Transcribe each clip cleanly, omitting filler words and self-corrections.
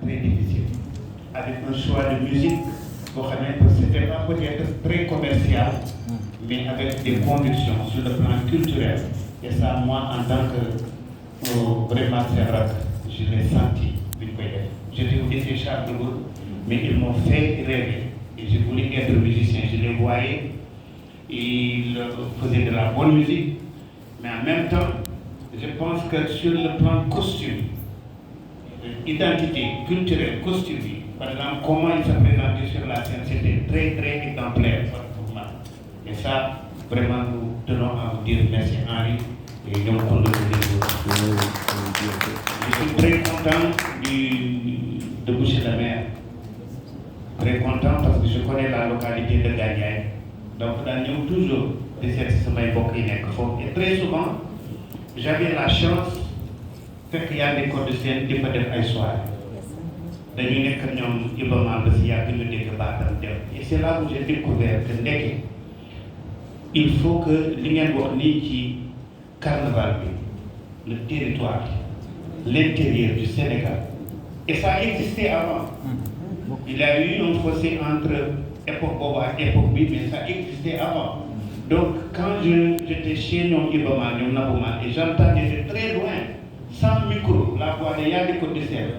très difficile. Avec un choix de musique, c'était pas peut-être très commercial, mais avec des convictions sur le plan culturel. Et ça, moi, en tant que vraiment Serrat, je l'ai senti. J'étais au lycée Charles de Gaulle, mais ils m'ont fait rêver. Et je voulais être musicien. Je les voyais, ils faisaient de la bonne musique, mais en même temps, je pense que sur le plan costume, identité culturelle, costume, par exemple, comment il se présentait sur la scène, c'était très très exemplaire pour moi. Et ça, vraiment, nous tenons à vous dire merci Henri et nous Je suis très content de Boucher la Mer. Très content parce que je connais la localité de Gagnaï. Donc, nous toujours de cette semaine et très souvent, j'avais la chance qu'il y a des codes de scène qui peuvent être soirées. Et c'est là où j'ai découvert que il faut que l'Union carnaval, le territoire, l'intérieur du Sénégal, et ça existait avant. Il y a eu un fossé entre époque Boba et époque B, mais ça existait avant. Donc quand j'étais chez nous, et j'entendais de très loin, sans micro, la voix de Yannick Odessel.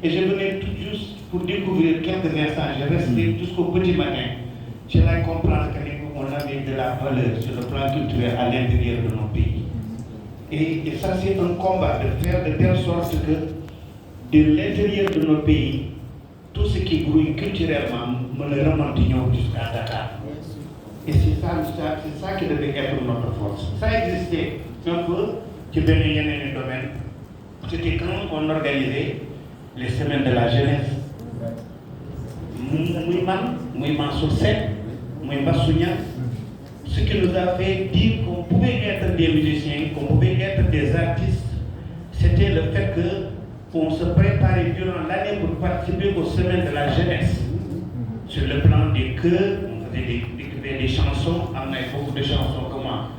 Et je venais tout juste pour découvrir quelques instants. Je restais jusqu'au petit matin. Je l'ai compris qu'on avait de la valeur sur le plan culturel à l'intérieur de nos pays. Et ça, c'est un combat de faire de telle sorte que de l'intérieur de nos pays, tout ce qui grouille culturellement, me le remontions jusqu'à Dakar. Et c'est ça qui devait être notre force. Ça existait un peu, qui venait dans le domaine. C'était quand on organisait les semaines de la jeunesse. Mouiman sur scène, Mouiman Sounia, ce qui nous a fait dire qu'on pouvait être des musiciens, qu'on pouvait être des artistes, c'était le fait qu'on se préparait durant l'année pour participer aux semaines de la jeunesse. Sur le plan des chœurs, on faisait des chansons, on avait beaucoup de chansons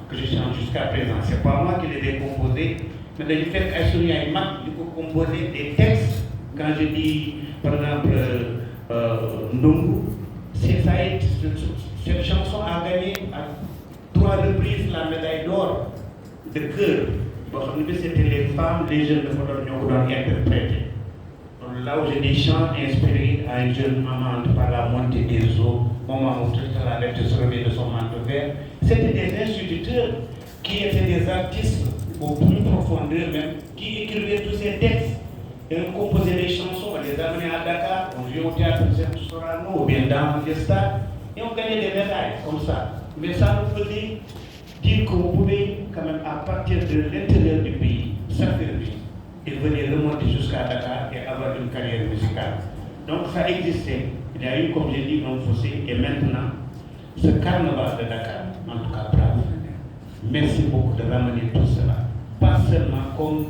que je chante jusqu'à présent. C'est pas moi qui les ai composées, mais de fait qu'Aïsounia et Mac, il faut composer des textes. Quand je dis, par exemple, Ndongo, cette chanson a gagné à 3 reprises la médaille d'or de chœur. C'était les femmes, les jeunes de Fodor qui ont interprété. Là où j'ai des chants inspirés à une jeune maman par la montée des eaux, maman où la lettre se réveille de son manteau vert. C'était des instituteurs qui étaient des artistes au plus profondeur même, qui écrivaient tous ces textes. Et on composait des chansons, on les amenait à Dakar, on jouait au théâtre Sorano, ou bien dans les stades, et on gagnait des médailles comme ça. Mais ça nous faisait dire qu'on pouvait quand même, à partir de l'intérieur du pays, s'affirmer et venir remonter jusqu'à Dakar et avoir une carrière musicale. Donc ça existait. Il y a eu, comme j'ai dit, un fossé, et maintenant, ce carnaval de Dakar, en tout cas bravo. Merci beaucoup de ramener tout cela. Pas seulement comme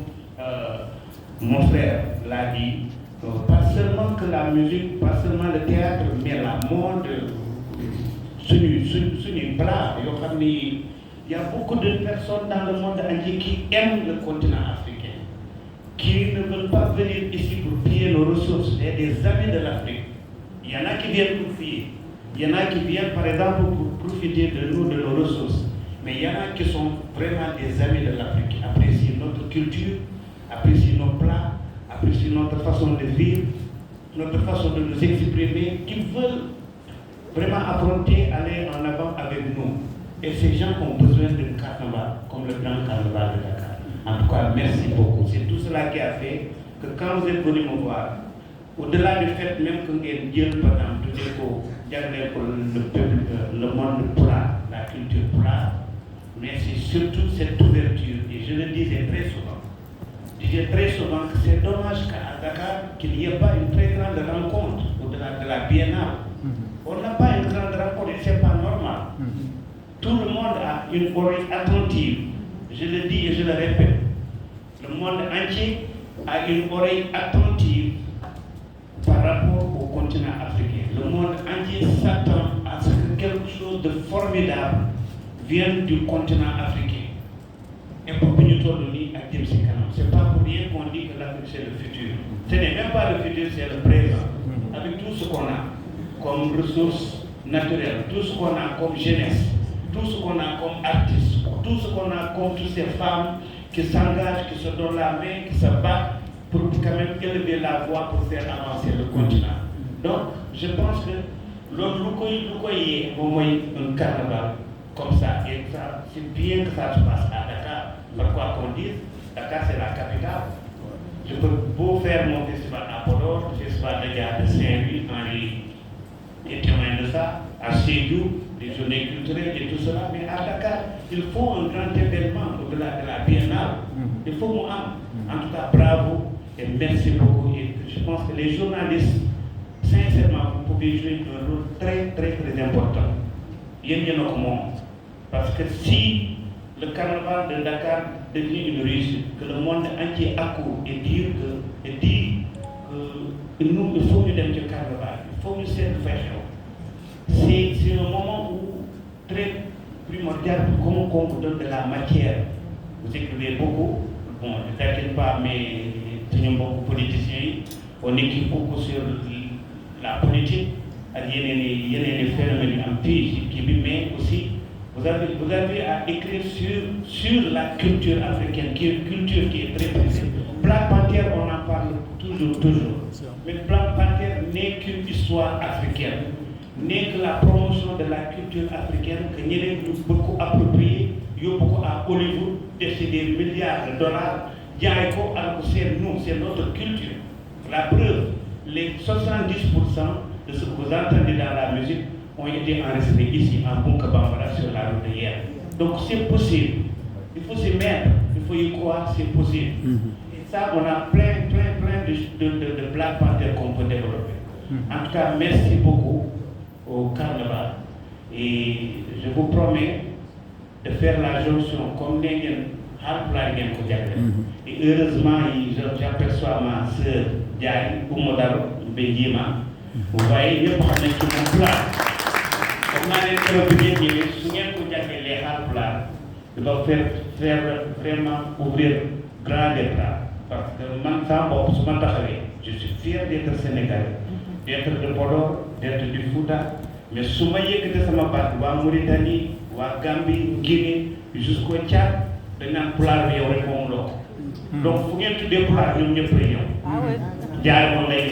mon frère l'a dit, pas seulement que la musique, pas seulement le théâtre, mais la mode, il y a beaucoup de personnes dans le monde entier qui aiment le continent africain, qui ne veulent pas venir ici pour piller nos ressources. Il y a des amis de l'Afrique. Il y en a qui viennent pour piller. Il y en a qui viennent, par exemple, pour profiter de nous, de nos ressources. Mais il y en a qui sont vraiment des amis de l'Afrique, qui apprécient notre culture, apprécient nos plats, apprécient notre façon de vivre, notre façon de nous exprimer, qui veulent vraiment affronter, aller en avant avec nous. Et ces gens ont besoin d'un carnaval, comme le grand carnaval de Dakar. En tout cas, merci beaucoup. C'est tout cela qui a fait que quand vous êtes venu me voir, au-delà du fait même que Dieu, par exemple, le peuple, le monde plat, la culture plat, mais c'est surtout cette ouverture. Et je le disais très souvent. Je disais très souvent que c'est dommage qu'à Dakar, qu'il n'y ait pas une très grande rencontre au-delà de la biennale. On n'a pas une grande rencontre et ce n'est pas normal. Tout le monde a une oreille attentive. Je le dis et je le répète. Le monde entier a une oreille attentive par rapport au continent africain. Le monde entier s'attend à ce que quelque chose de formidable vienne du continent africain. Et pour que nous jëm si kanam. C'est pas pour rien qu'on dit que l'Afrique c'est le futur. Ce n'est même pas le futur, c'est le présent. Avec tout ce qu'on a comme ressources naturelles, tout ce qu'on a comme jeunesse, tout ce qu'on a comme artistes, tout ce qu'on a comme toutes ces femmes qui s'engagent, qui se donnent la main, qui se battent pour quand même élever la voix pour faire avancer le continent. Donc, je pense que un carnaval comme ça, et ça, c'est bien que ça se passe à Dakar. Pourquoi qu'on dise, Dakar c'est la capitale. Je peux beau faire mon festival à Podor, le festival de gare de Saint-Louis, Henri est témoin de ça, à Sédhiou, les journées culturelles et tout cela, mais à Dakar, il faut un grand événement au-delà de la biennale. Il faut moi, en tout cas, bravo et merci beaucoup. Et je pense que les journalistes, sincèrement, vous pouvez jouer un rôle très, très, très important. Parce que si le carnaval de Dakar devient une réussite, que le monde entier accourt et dit que nous, il faut nous donner du carnaval, il faut nous faire c'est un moment où très primordial pour comment on vous donne de la matière. Vous écrivez beaucoup, bon, ne t'inquiète pas, mais beaucoup de politiciens, on écrit beaucoup sur la politique, il y a des phénomènes en pays, mais aussi vous avez à écrire sur la culture africaine, qui est une culture qui est très présente. Black Panther, on en parle toujours. Mais Black Panther n'est qu'une histoire africaine, n'est que la promotion de la culture africaine que nous avons beaucoup approprié, beaucoup à Hollywood, et c'est des milliards de dollars. C'est nous, c'est notre culture. La preuve, les 70% de ce que vous entendez dans la musique ont été enregistrés ici, en Bunkabambara, sur la route de hier. Donc c'est possible. Il faut s'y mettre, il faut y croire, c'est possible. Et ça, on a plein de Black Panther qu'on peut développer. En tout cas, merci beaucoup au carnaval. Et je vous promets de faire la jonction comme les et heureusement, j'aperçois ma soeur Diagne, Oumodaro, Benjima. Vous voyez, nous avons un plan. Comme on a dit, les Halplas, il va faire vraiment ouvrir grand éclat. Parce que je suis fier d'être sénégalais, d'être de Podor, d'être du Fouta. Mais si je suis de Mauritanie, de Gambie, Guinée, jusqu'au Tchad, dañ pulaar bi yow rek moom loo donc fu ngeen tuddee pulaar ñoom ñëpp lay ñëw jaay moom lay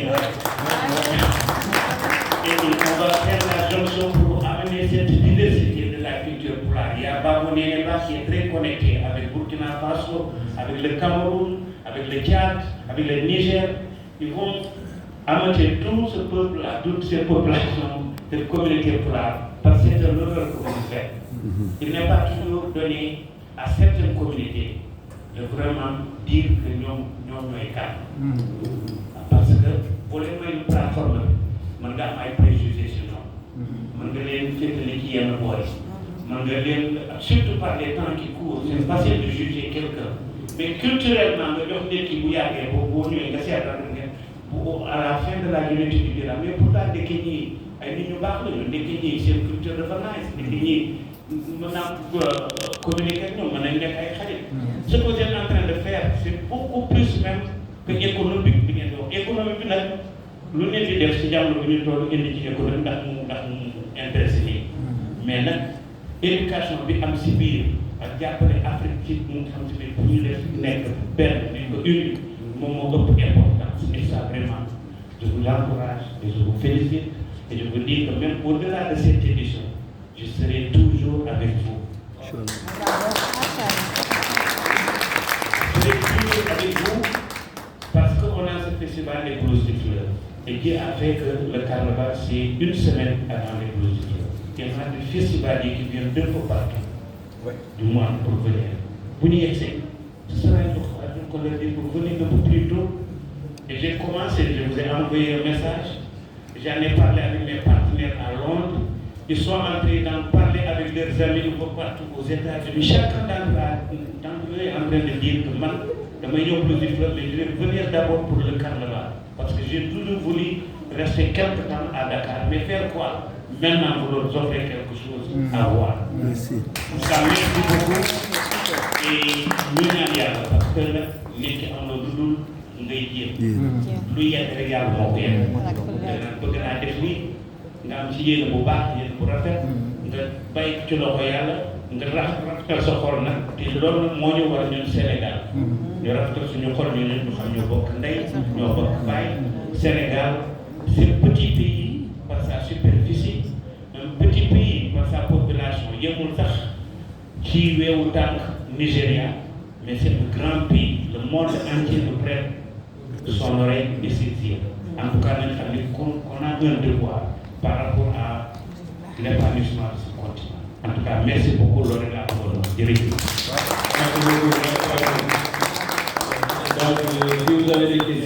et on va faire la jonction pour amener cette diversité de la culture pulaar. Il y a Babou Nénéba qui est très connecté avec Burkina Faso, avec le Cameroun, avec le Tchad, avec le Niger. Ils vont amener tout ce peuple-là, toutes ces populations, cette communauté pulaar, parce que c'est un honneur que vous faites. Il n'est pas toujours donné à certaines communautés de vraiment dire que nous sommes calmes. Parce que pour les moyens de plateforme, je n'ai pas de préjugés sur nous. Je n'ai pas de préjugés. Surtout par les temps qui courent, c'est facile de juger quelqu'un. Mais culturellement, je dis qu'il y a des beaux à la fin de la journée, tu diras, mais pourtant, des Kenyans, des Kenyans, c'est une culture de vacances, des Kenyans. Communiquer avec nous, ce que vous êtes en train de faire, c'est beaucoup plus même que économique. Économique, nous ne sommes pas si économique intéressé. Mais l'éducation est en Sibir, Afrique, pour nous être belle, unique, moment important. Et ça, vraiment, je vous encourage et je vous félicite. Et je vous dis que même au-delà de cette édition, je serai toujours avec vous. Je serai toujours avec vous parce qu'on a ce festival des blouses de fleurs. Et Dieu a fait que le carnaval, c'est une semaine avant les blouses de fleurs. Il y a des festivaliers qui viennent d'un peu partout du monde pour venir. Vous n'y êtes ce sera une occasion qu'on leur dit pour venir un peu plus tôt. Et j'ai commencé, je vous ai envoyé un message. J'en ai parlé avec mes partenaires à Londres. Ils sont en train d'en parler avec leurs amis un peu partout aux États-Unis. Chacun d'entre eux est en train de dire que moi, je vais venir d'abord pour le carnaval. Parce que j'ai toujours voulu rester quelque temps à Dakar. Mais faire quoi? Maintenant, vous leur offrez quelque chose à voir. Merci. Merci beaucoup. Et ñu ñaan yàlla parce que nag nit ki am na lu dul ngay jéem. lu yegg rek yàlla moo ko yegg. bëgg naa def nii nga am ci yéene bu baax yéene bu rafet. nga bàyyi ci loxo yàlla nga rafetal sa xol nag te loolu nag moo ñu war ñun Sénégal. ñu rafetal suñu xol ñu ne ñu xam ñoo bokk ndey ñoo bokk baay. Sénégal c'est petit pays par sa superficie un petit pays par sa population yemul sax ci weewu tànk Nigéria mais c'est un grand pays le monde entier nous prête son oreille et ses yeux. En tout cas nañ xam ne qu'on a un devoir par rapport à l'épanouissement de ce continent. En tout cas merci beaucoup loolu laa ko doon jërëjëf. Merci beaucoup. Donc si vous avez des questions.